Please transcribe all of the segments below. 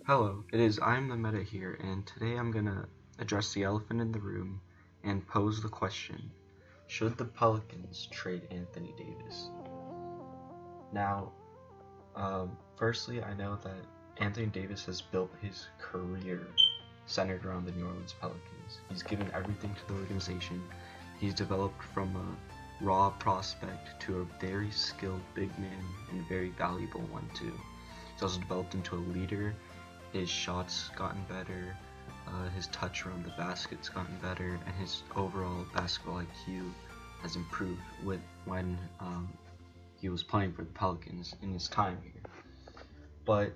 Hello, I'm the Meta here, and today I'm gonna address the elephant in the room and pose the question: should the Pelicans trade Anthony Davis? Now, firstly, I know that Anthony Davis has built his career centered around the New Orleans Pelicans. He's given everything to the organization. He's developed from a raw prospect to a very skilled big man and a very valuable one too. He's also developed into a leader. His shots gotten better, his touch around the basket's gotten better, and his overall basketball IQ has improved with when he was playing for the Pelicans in his time here. But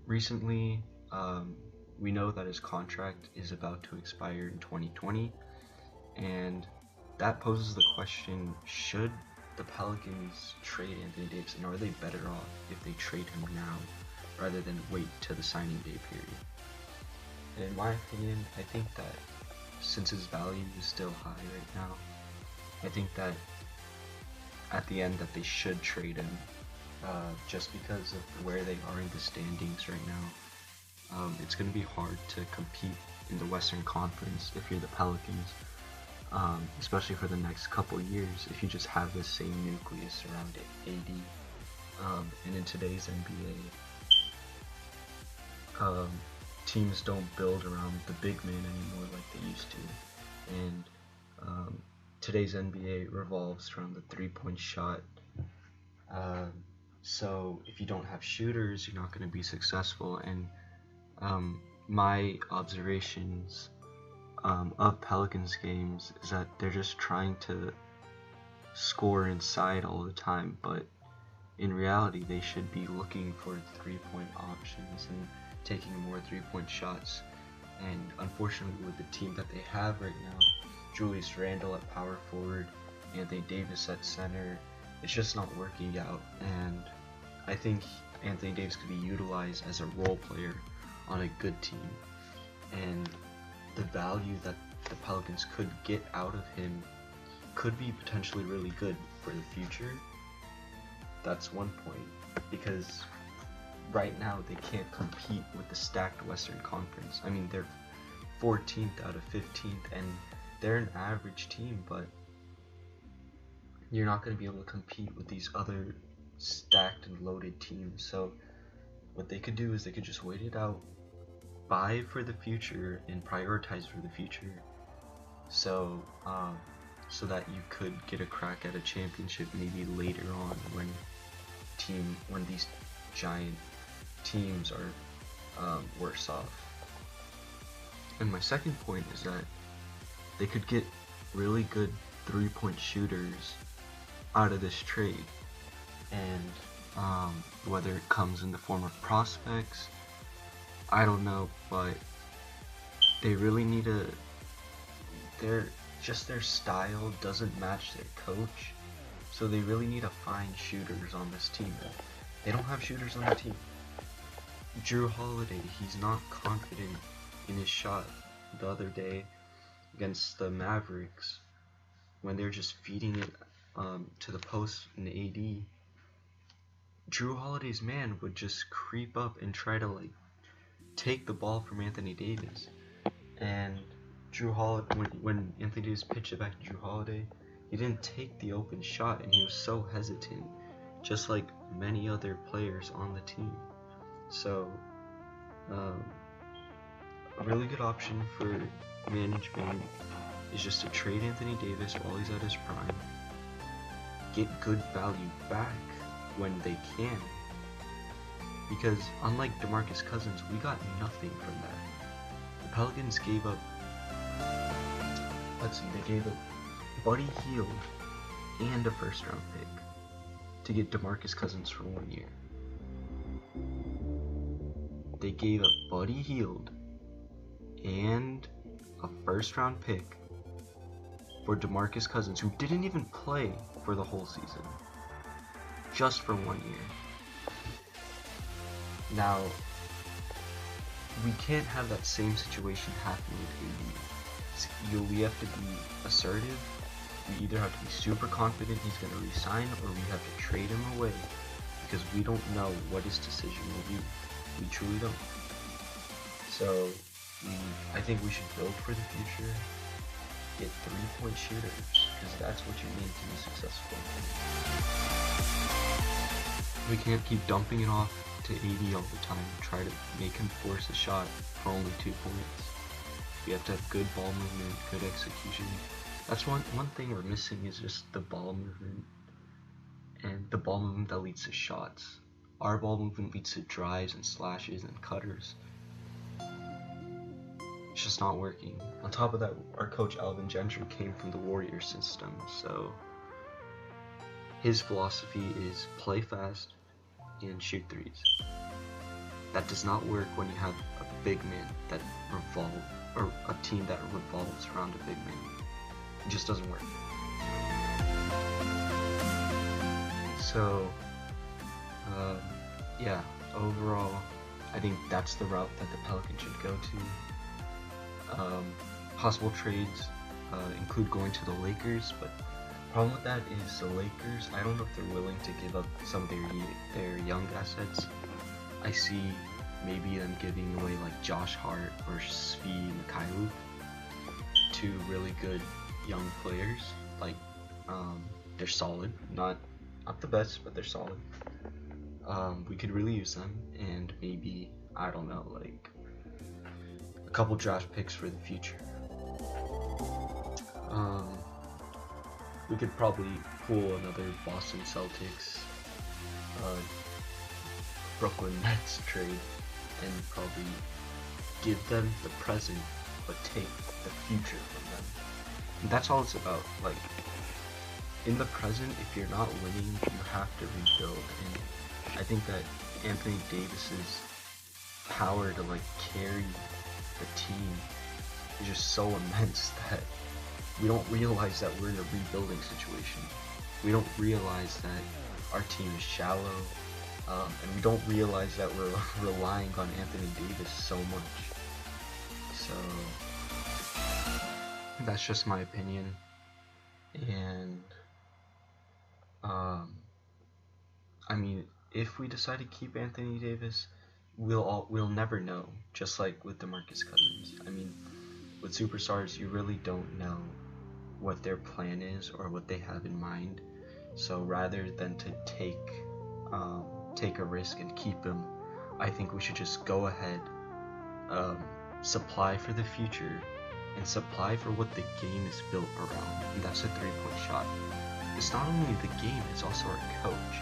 recently, we know that his contract is about to expire in 2020, and that poses the question: should the Pelicans trade Anthony Davis, and are they better off if they trade him now rather than wait to the signing day period? And in my opinion, I think that since his value is still high right now, I think that at the end that they should trade him, just because of where they are in the standings right now. It's going to be hard to compete in the Western Conference if you're the Pelicans, especially for the next couple years if you just have the same nucleus around AD. And in today's NBA, teams don't build around the big man anymore like they used to, and today's NBA revolves around the three-point shot. So if you don't have shooters, you're not going to be successful. And my observations of Pelicans games is that they're just trying to score inside all the time, but in reality they should be looking for three-point options and taking more three-point shots. And unfortunately, with the team that they have right now, Julius Randle at power forward, Anthony Davis at center, it's just not working out. And I think Anthony Davis could be utilized as a role player on a good team, and the value that the Pelicans could get out of him could be potentially really good for the future. That's one point, because right now they can't compete with the stacked Western Conference. I mean, they're 14th out of 15th, and they're an average team, but you're not going to be able to compete with these other stacked and loaded teams. So what they could do is they could just wait it out, buy for the future, and prioritize for the future, so that you could get a crack at a championship maybe later on when these giant teams are worse off. And my second point is that they could get really good three-point shooters out of this trade, and whether it comes in the form of prospects, I don't know, but they really need their style doesn't match their coach, so they really need to find shooters on this team. They don't have shooters on the team. Drew Holiday, he's not confident in his shot. The other day against the Mavericks, when they're just feeding it to the post in AD, Drew Holiday's man would just creep up and try to take the ball from Anthony Davis. And Drew Holiday, when Anthony Davis pitched it back to Drew Holiday, he didn't take the open shot, and he was so hesitant, just like many other players on the team. So a really good option for management is just to trade Anthony Davis while he's at his prime, get good value back when they can, because unlike DeMarcus Cousins, we got nothing from that. The Pelicans gave up, they gave up Buddy Hield and a first-round pick to get DeMarcus Cousins for 1 year. They gave up Buddy Hield and a first-round pick for DeMarcus Cousins, who didn't even play for the whole season, just for 1 year. Now, we can't have that same situation happen with AD. We have to be assertive. We either have to be super confident he's going to resign, or we have to trade him away, because we don't know what his decision will be. We truly don't. So I think we should build for the future, get 3-point shooters, because that's what you need to be successful. We can't keep dumping it off to AD all the time, try to make him force a shot for only 2 points. We have to have good ball movement, good execution. That's one thing we're missing, is just the ball movement, and the ball movement that leads to shots. Our ball movement leads to drives and slashes and cutters. It's just not working. On top of that, our coach Alvin Gentry came from the Warriors system, so his philosophy is play fast and shoot threes. That does not work when you have a big man that or a team that revolves around a big man. It just doesn't work. So, yeah, overall, I think that's the route that the Pelicans should go to. Possible trades include going to the Lakers, but the problem with that is the Lakers, I don't know if they're willing to give up some of their young assets. I see maybe them giving away like Josh Hart or Svi Mikhailuk, 2 really good young players. Like, they're solid, not the best, but they're solid. We could really use them, and maybe, I don't know, like a couple draft picks for the future. We could probably pull another Boston Celtics, Brooklyn Nets trade, and probably give them the present but take the future from them. And that's all it's about. Like, in the present, if you're not winning, you have to rebuild. And I think that Anthony Davis's power to like carry the team is just so immense that we don't realize that we're in a rebuilding situation. We don't realize that our team is shallow, and we don't realize that we're relying on Anthony Davis so much. So that's just my opinion, and I mean, if we decide to keep Anthony Davis, we'll never know. Just like with DeMarcus Cousins. I mean, with superstars, you really don't know what their plan is or what they have in mind. So rather than to take a risk and keep him, I think we should just go ahead, supply for the future, and supply for what the game is built around, and that's a 3-point shot. It's not only the game, it's also our coach.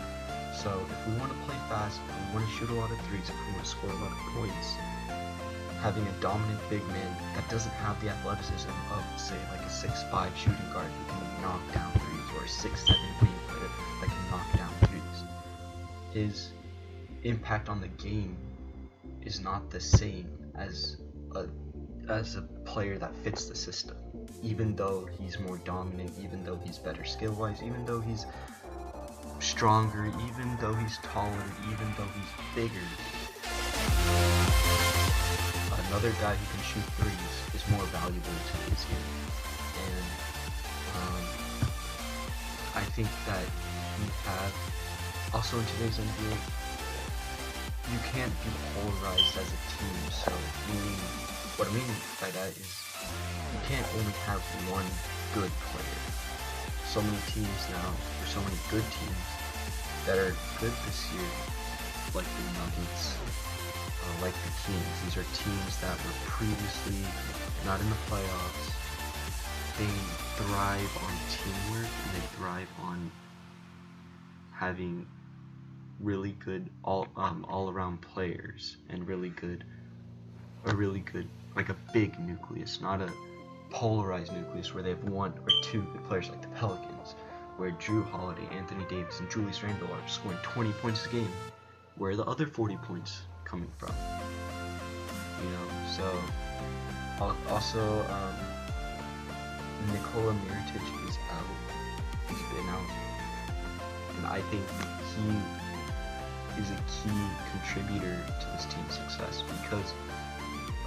So if we want to play fast, if we want to shoot a lot of threes, if we want to score a lot of points, having a dominant big man that doesn't have the athleticism of, say, like a 6'5" shooting guard who can knock down threes, or a 6'7" wing player that can knock down threes, his impact on the game is not the same as a player that fits the system. Even though he's more dominant, even though he's better skill-wise, even though he's stronger, even though he's taller, even though he's bigger, another guy who can shoot threes is more valuable to his game. And I think that we have, also in today's NBA, you can't be polarized as a team. So what I mean by that is you can't only have one good player. So many teams now, or so many good teams that are good this year, like the Nuggets, like the Kings. These are teams that were previously not in the playoffs. They thrive on teamwork, and they thrive on having really good all-around players, and really good, like a big nucleus, not a polarized nucleus where they have 1 or 2 good players like the Pelicans, where Drew Holiday, Anthony Davis, and Julius Randle are scoring 20 points a game. Where are the other 40 points coming from? You know, so also Nikola Mirotic is out. He's been out, and I think he is a key contributor to this team's success because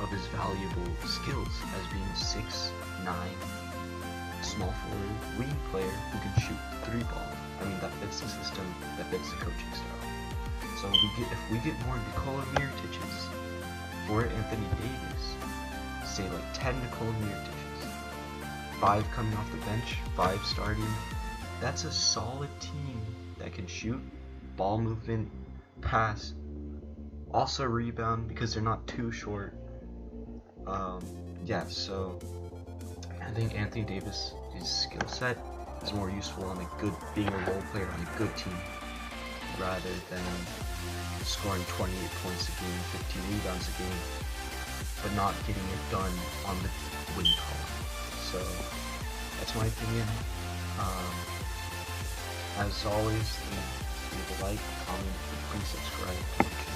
of his valuable skills as being a 6'9" small forward wing player who can shoot the 3-ball. I mean, that fits the system, that fits the coaching style. So if we get more Nikola Mirotic's, for Anthony Davis, say like 10 Nicole Mirotiches, 5 coming off the bench, 5 starting. That's a solid team that can shoot, ball movement, pass, also rebound because they're not too short. Yeah, so I think Anthony Davis, his skill set is more useful on being a role player on a good team rather than scoring 28 points a game, 15 rebounds a game, but not getting it done on the win column. So that's my opinion. As always, leave a like, comment, and please subscribe.